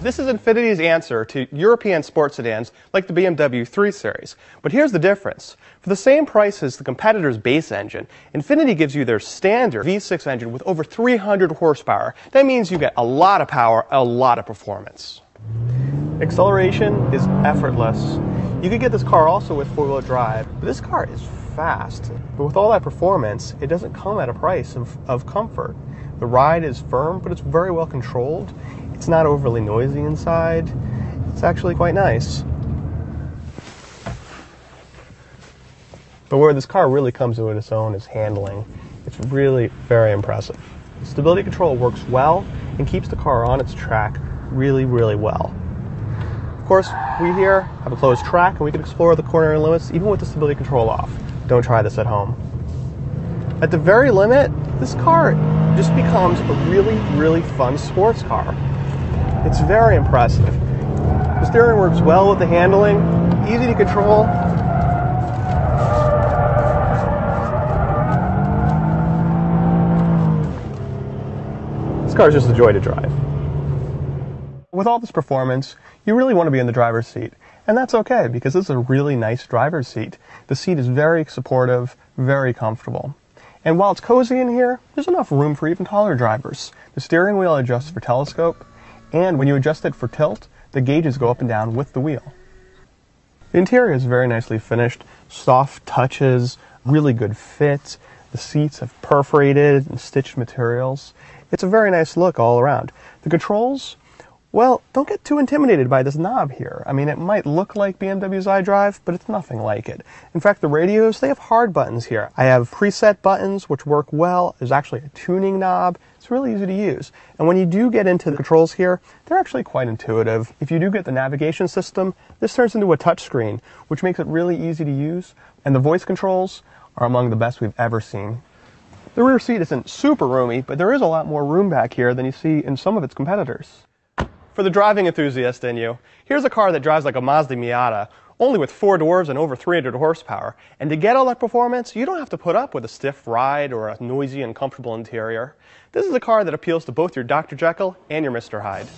This is Infiniti's answer to European sports sedans like the BMW 3 Series. But here's the difference. For the same price as the competitor's base engine, Infiniti gives you their standard V6 engine with over 300 horsepower. That means you get a lot of power, a lot of performance. Acceleration is effortless. You could get this car also with four-wheel drive. But this car is fast. But with all that performance, it doesn't come at a price of comfort. The ride is firm, but it's very well controlled. It's not overly noisy inside. It's actually quite nice. But where this car really comes into its own is handling. It's really very impressive. The stability control works well and keeps the car on its track really, really well. Of course, we here have a closed track and we can explore the corner limits even with the stability control off. Don't try this at home. At the very limit, this car just becomes a really, really fun sports car. It's very impressive. The steering works well with the handling, easy to control. This car is just a joy to drive. With all this performance, you really want to be in the driver's seat. And that's okay, because this is a really nice driver's seat. The seat is very supportive, very comfortable. And while it's cozy in here, there's enough room for even taller drivers. The steering wheel adjusts for telescope, and when you adjust it for tilt, the gauges go up and down with the wheel. The interior is very nicely finished, soft touches, really good fit. The seats have perforated and stitched materials. It's a very nice look all around. The controls, well, don't get too intimidated by this knob here. I mean, it might look like BMW's iDrive, but it's nothing like it. In fact, the radios, they have hard buttons here. I have preset buttons, which work well. There's actually a tuning knob. It's really easy to use. And when you do get into the controls here, they're actually quite intuitive. If you do get the navigation system, this turns into a touchscreen, which makes it really easy to use. And the voice controls are among the best we've ever seen. The rear seat isn't super roomy, but there is a lot more room back here than you see in some of its competitors. For the driving enthusiast in you, here's a car that drives like a Mazda Miata, only with 4 doors and over 300 horsepower. And to get all that performance, you don't have to put up with a stiff ride or a noisy and uncomfortable interior. This is a car that appeals to both your Dr. Jekyll and your Mr. Hyde.